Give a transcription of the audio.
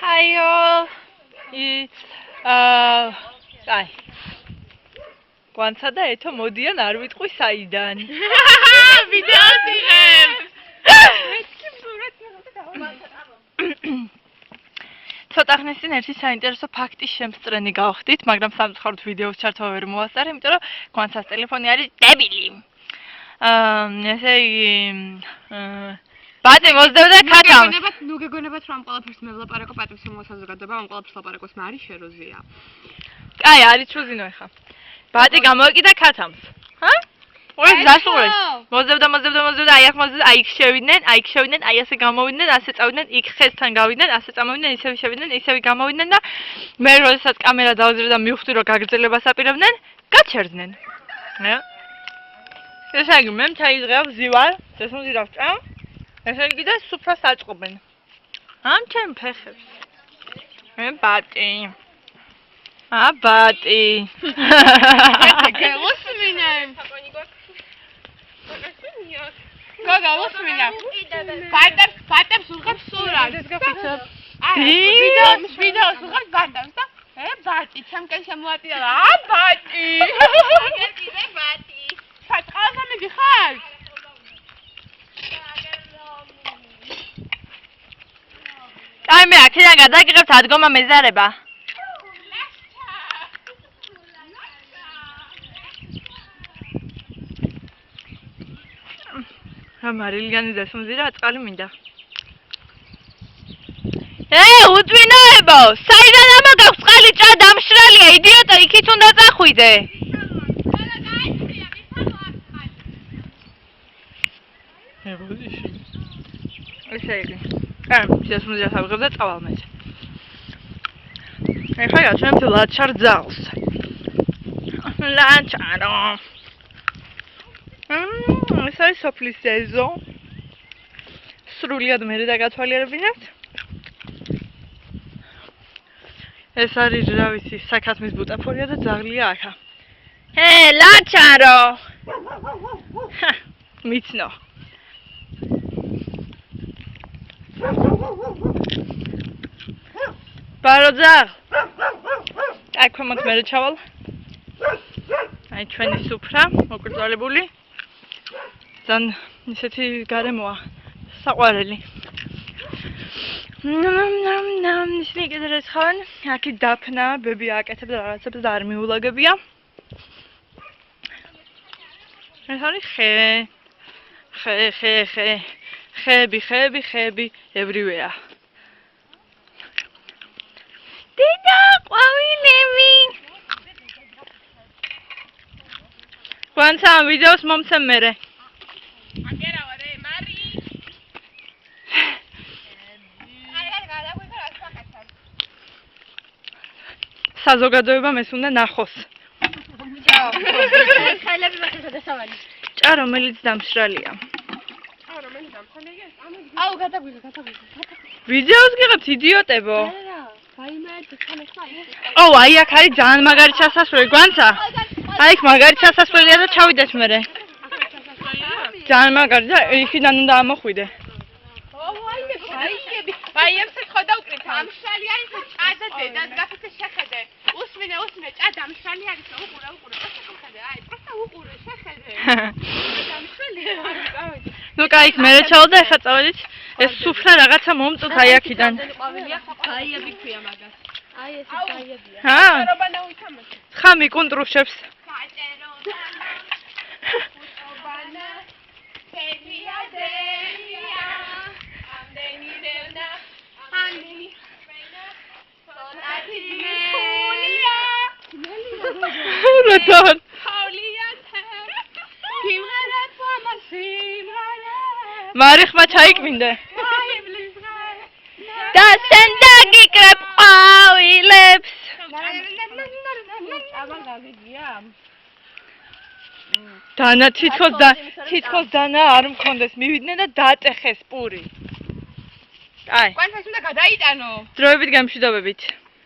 Hiyo. Ai. Quanta da eto modიან არ ვიტყვი საიდან. ვიდეოს იღებ. ცოტა ხნის წინ ერთი საინტერესო ფაქტის შემსწრენი გავხდით, მაგრამ სამწუხაროდ ვიდეოს ჩართვა ვერ მოვასწარე, იმიტომ რომ გვანცას ტელეფონი არის დებილი. ესე იგი ბატი მოსდევდა ქათამს. ნუ გეგონებათ რომ ამ ყველაფერს მე ვლაპარაკო პატრიცია მოსაზოგადოება, ამ ყველაფერს ლაპარაკოს მე არის შეროზია. კაი, არის ჩუზინო ეხა. ბატი გამოვიკიდა ქათამს. ჰა? ორი დასწრე. მოძებდა, აი აქ მოძებდა, აი იქ შევიდნენ, აი ასე გამოვიდნენ, ასე წავიდნენ, იქ ხესთან გავიდნენ, ასე წამოვიდნენ, ისევ შევიდნენ, ისევ გამოვიდნენ და მე როდესაც კამერა დავძრე და მივხვდი რომ გაგრძელებას აპირებდნენ, გაჩერდნენ. რა? ესე იგი მე ჩაიზღებ ზივარ, წესმოდირავს ჭა. ესე იგი და სუფრას აწყობენ. ამ ჩემ ფეხებს. მე ბატი. ბატი. გელოსმინე. გოგა მოსმინა. ბატებს უღებ სურათს. ვიდეოს უღებ ბატებს და ბატი, ჩემკენ შემოატირა. ბატი. კიდე ბატი. საწყალზე მიდიხარ? აი მე აქედან გადაგიღებთ ადგომა მეზარება. მარილიანი დასმზირა წყალი მინდა. უძვინოებო, საიდან ამაგაქვს წყალი ჭა დამშრალია, იდიოტო, იქით უნდა წახვიდე. ესე იგი. დასმზირას ავიღებ და წავალ მე. ეხლა გაჩვენებთ ლაჩარ ძალს. ლაჩარო. ეს არის სოფლის ეზო. სრულიად მერე დაგათვალიერებინებთ. ეს არის რა ვიცი, საქათმის ბუტაფორია და ძაღლია აქა. ლაჩარო. მიცნო. ბაროძაღ. აი ქვემოთ მერე ჩავალ. აი ჩვენი სუფრა, მოკრძალებული. ძალიან ისეთი გარემოა საყვარელი. ისინი კიდე რა ხავენ? აქეთ დაფნა, ბები აკეთებს რაღაცებს და არ მიულაგებია. ეს არის ხეები, everywhere. დედა, ყვავილები. Quanta videos მომცემ მერე. საზოგადოება მეს უნდა ნახოს. ხალები მაგასაც დასავალი. ჭა რომელიც დამშრალია. რომელიც დამშრალია? აუ გადაგვიგე. ვიდეოს გიღებთ იდიოტებო. არა, ვაიმე დქანეხა. ო, აი აქ არის ძალიან მაგარი ჩასასვლელი, გვანცა? აი იქ მაგარი ჩასასვლელია და ჩავიდეთ მერე. ძალიან მაგარი და იქიდან უნდა ამოხვიდე. ვაიებს ხო დავკრით. დამშრალი არის ჭა და დედას გაფიქრე შეხედე. უსმინე, ჭა დამშრალი არის, უყურე, შეხედე. აი, პროსტა უყურე, შეხედე. დამშრალი არის. ნუ კაი, მერე ჩავალ და ეხლა წავედით. ეს სუფრა რაღაცა მომწოთ აი აქიდან. გაიები ქვია მაგას. აი ეს გაიებია. ხა? ხა მიკუნტრუშებს. Rodon. მარიხმა ჩაიკმინდე. და შენ დაგიკრებ ყვავილებს. დანა თითქოს დანა არ მქონდეს, მივიდნენ და დატეხეს პური. აი. კვანთას უნდა გადაიტანო. დროებით გამშვიდობებით.